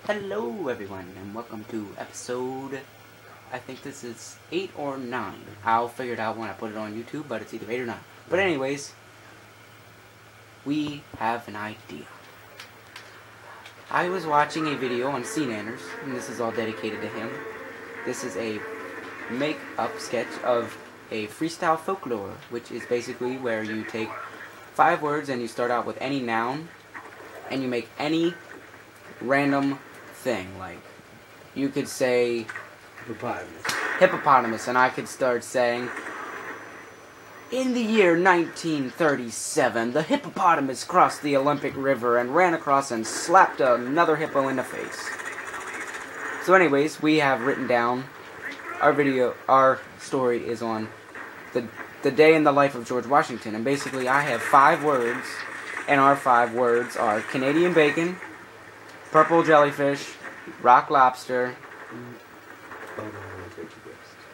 Hello everyone, and welcome to episode, I think this is 8 or 9. I'll figure it out when I put it on YouTube, but it's either 8 or 9. But anyways, we have an idea. I was watching a video on C Nanners, and this is all dedicated to him. This is a make-up sketch of a freestyle folklore, which is basically where you take 5 words and you start out with any noun, and you make any random thing. Like, you could say hippopotamus, and I could start saying, in the year 1937, the hippopotamus crossed the Olympic River and ran across and slapped another hippo in the face. So anyways, we have written down our story is on the day in the life of George Washington, and basically I have 5 words, and our 5 words are Canadian bacon, purple jellyfish, rock lobster,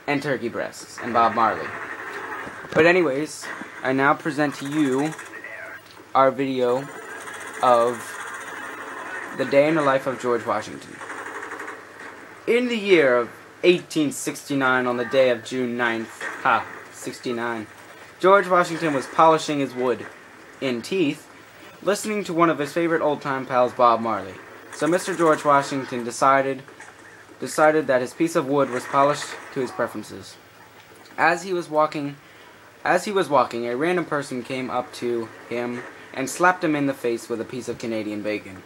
and turkey breasts, and Bob Marley. But anyways, I now present to you our video of the day in the life of George Washington. In the year of 1869, on the day of June 9th, 69, George Washington was polishing his wood in teeth, listening to one of his favorite old-time pals, Bob Marley. So Mr. George Washington decided that his piece of wood was polished to his preferences. As he was walking, a random person came up to him and slapped him in the face with a piece of Canadian bacon.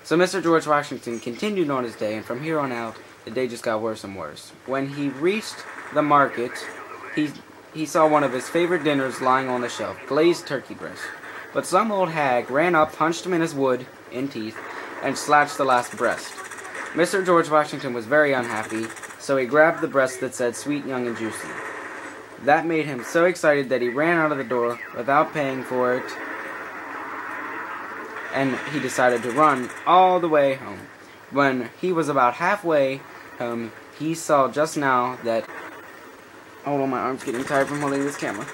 So Mr. George Washington continued on his day, and from here on out, the day just got worse and worse. When he reached the market, he saw one of his favorite dinners lying on the shelf, glazed turkey breast. But some old hag ran up, punched him in his wood, in teeth, and slashed the last breast. Mr. George Washington was very unhappy, so he grabbed the breast that said sweet, young, and juicy. That made him so excited that he ran out of the door without paying for it, and he decided to run all the way home. When he was about halfway home, he saw just now that... Hold on, my arm's getting tired from holding this camera.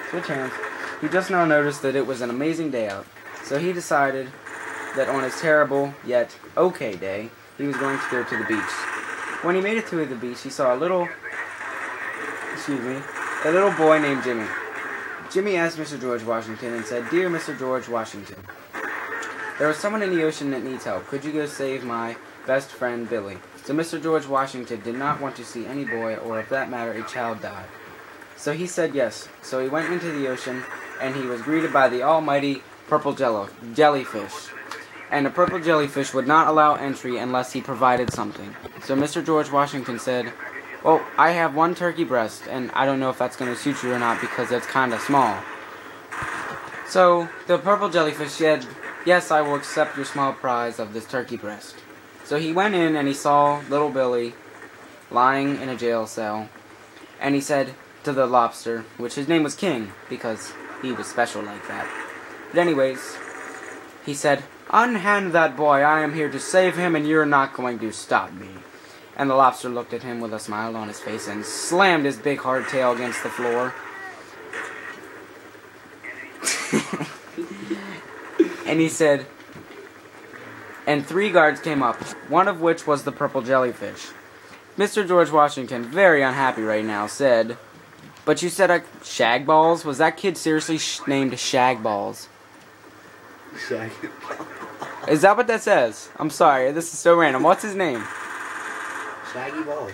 Switch hands. He just now noticed that it was an amazing day out, so he decided that on his terrible, yet okay day, he was going to go to the beach. When he made it to the beach, he saw a little boy named Jimmy. Jimmy asked Mr. George Washington and said, "Dear Mr. George Washington, there is someone in the ocean that needs help. Could you go save my best friend, Billy?" So Mr. George Washington did not want to see any boy, or if that matter, a child, die. So he said yes. So he went into the ocean, and he was greeted by the almighty purple jellyfish. And the purple jellyfish would not allow entry unless he provided something. So Mr. George Washington said, "Well, I have 1 turkey breast, and I don't know if that's going to suit you or not because it's kind of small." So the purple jellyfish said, "Yes, I will accept your small prize of this turkey breast." So he went in and he saw little Billy lying in a jail cell, and he said to the lobster, which his name was King because he was special like that. But anyways, he said, "Unhand that boy, I am here to save him and you're not going to stop me." And the lobster looked at him with a smile on his face and slammed his big hard tail against the floor. And he said, and 3 guards came up, one of which was the purple jellyfish. Mr. George Washington, very unhappy right now, said, "But you said Shagballs? Was that kid seriously named Shagballs?" Shaggy. Is that what that says? I'm sorry, this is so random. What's his name? Shaggy Balls.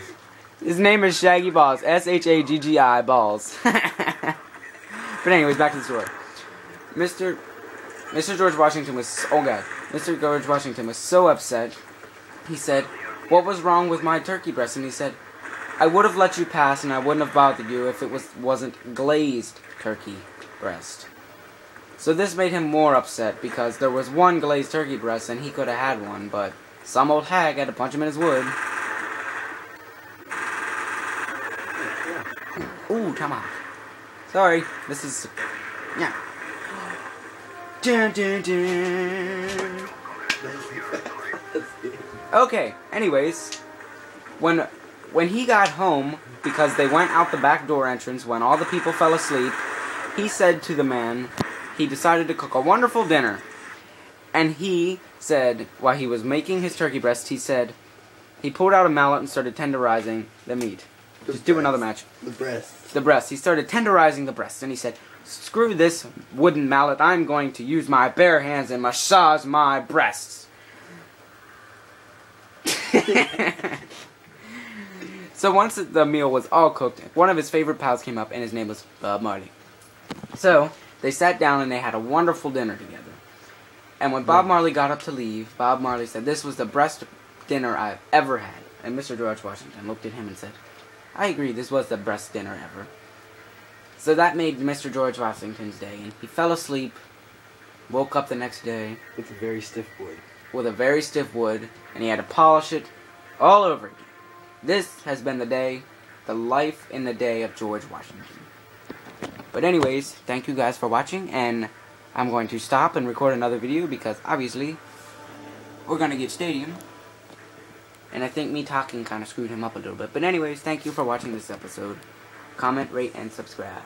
His name is Shaggy Balls. S-H-A-G-G-I Balls. But anyways, back to the story. Mr. George Washington was... Oh, God. Mr. George Washington was so upset. He said, "What was wrong with my turkey breast?" And he said, "I would have let you pass and I wouldn't have bothered you if it wasn't glazed turkey breast." So this made him more upset because there was 1 glazed turkey breast and he could have had one, but some old hag had to punch him in his wood. Ooh, come on. Sorry, this is... Yeah. Dun, dun, dun. Okay, anyways, when he got home, because they went out the back door entrance when all the people fell asleep, he said to the man, he decided to cook a wonderful dinner. And he said, while he was making his turkey breast, he said, he pulled out a mallet and started tenderizing the meat. Just do another match. The breast. The breast. He started tenderizing the breast, and he said, screw this wooden mallet, I'm going to use my bare hands and massage my breasts. So once the meal was all cooked, one of his favorite pals came up, and his name was Bob Marley. So they sat down and they had a wonderful dinner together. And when Bob Marley got up to leave, Bob Marley said, this was the best dinner I've ever had. And Mr. George Washington looked at him and said, I agree, this was the best dinner ever. So that made Mr. George Washington's day, and he fell asleep, woke up the next day With a very stiff wood. with a very stiff wood, and he had to polish it all over again. This has been the day, the life in the day of George Washington. But anyways, thank you guys for watching, and I'm going to stop and record another video because obviously we're going to get Stadium. And I think me talking kind of screwed him up a little bit. But anyways, thank you for watching this episode. Comment, rate, and subscribe.